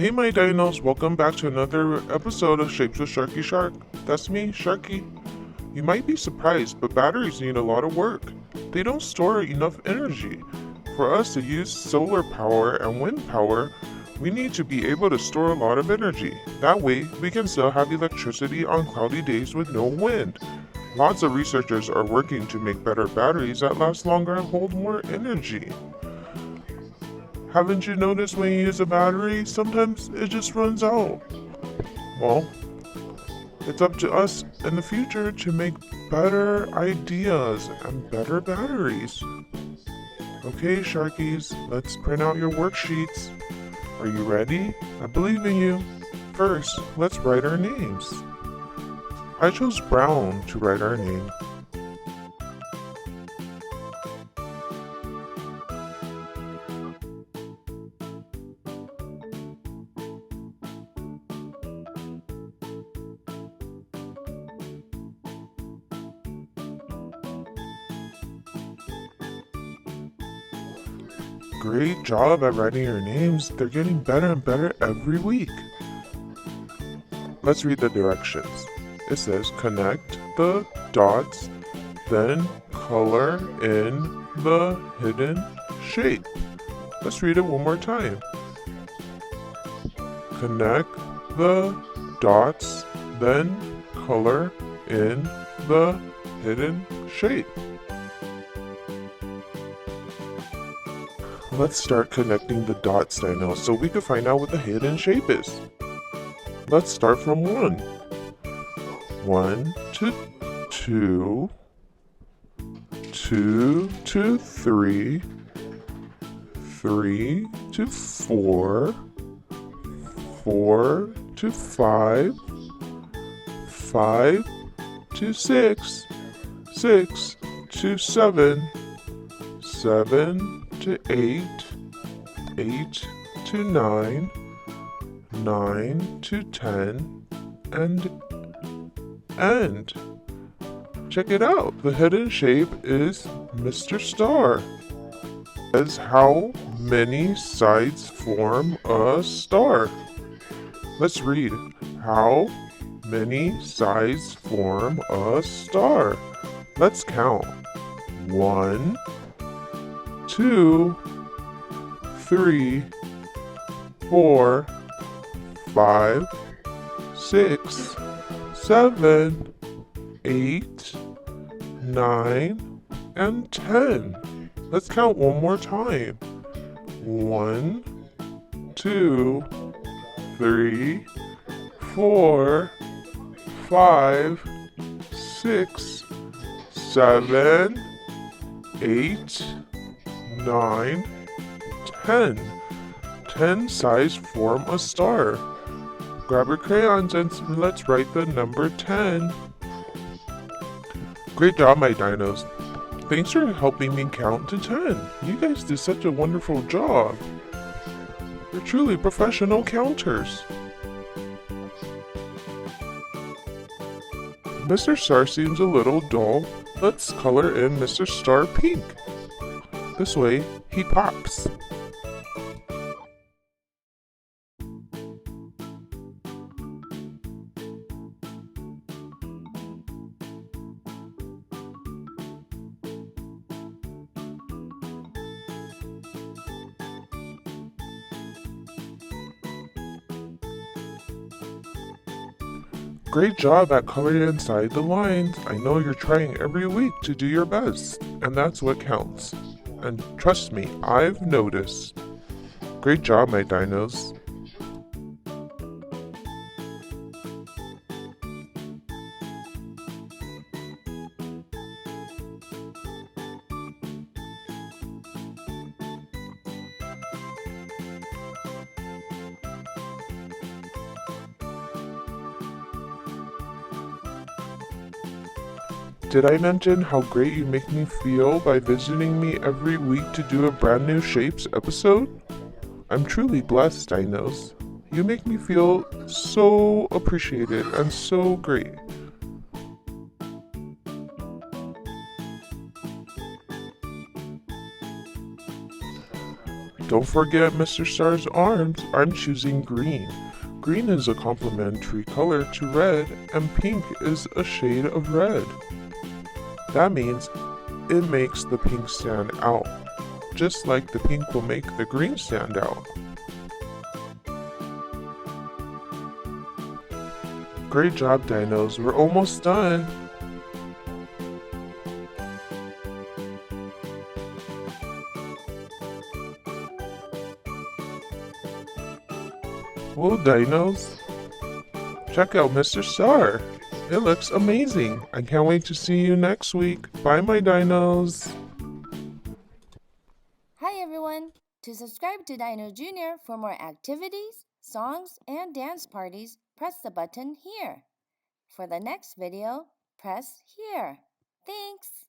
Hey my dinos, welcome back to another episode of Shapes with Sharky Shark. That's me, Sharky. You might be surprised, but batteries need a lot of work. They don't store enough energy. For us to use solar power and wind power, we need to be able to store a lot of energy. That way, we can still have electricity on cloudy days with no wind. Lots of researchers are working to make better batteries that last longer and hold more energy. Haven't you noticed when you use a battery, sometimes it just runs out? Well, it's up to us in the future to make better ideas and better batteries. Okay, Sharkies, let's print out your worksheets. Are you ready? I believe in you. First, let's write our names. I chose brown to write our name. Great job at writing your names. They're getting better and better every week. Let's read the directions. It says connect the dots, then color in the hidden shape. Let's read it one more time. Connect the dots, then color in the hidden shape. Let's start connecting the dots, Dino, so we can find out what the hidden shape is. Let's start from 1. 1 to 2. 2 to 3. 3 to 4. 4 to 5. 5 to 6. 6 to 7. 7 to 8, 8 to 9, 9 to 10, and end. Check it out. The hidden shape is Mr. Star. It says how many sides form a star. Let's read. How many sides form a star? Let's count. 1, 2, 3, 4, 5, 6, 7, 8, 9, and 10. Let's count one more time. 1, 2, 3, 4, 5, 6, 7, 8, 9, 10. 10 sides form a star. Grab your crayons and let's write the number 10. Great job, my dinos. Thanks for helping me count to 10. You guys did such a wonderful job. You're truly professional counters. Mr. Star seems a little dull. Let's color in Mr. Star pink. This way, he pops. Great job at coloring inside the lines. I know you're trying every week to do your best, and that's what counts. And trust me, I've noticed. Great job, my dinos. Did I mention how great you make me feel by visiting me every week to do a brand new Shapes episode? I'm truly blessed, dinos. You make me feel so appreciated and so great. Don't forget Mr. Star's arms. I'm choosing green. Green is a complementary color to red, and pink is a shade of red. That means it makes the pink stand out, just like the pink will make the green stand out. Great job, dinos. We're almost done. Whoa, dinos. Check out Mr. Star. It looks amazing. I can't wait to see you next week. Bye, my dinos. Hi everyone! To subscribe to Dino Jr. for more activities, songs, and dance parties, press the button here. For the next video, press here. Thanks!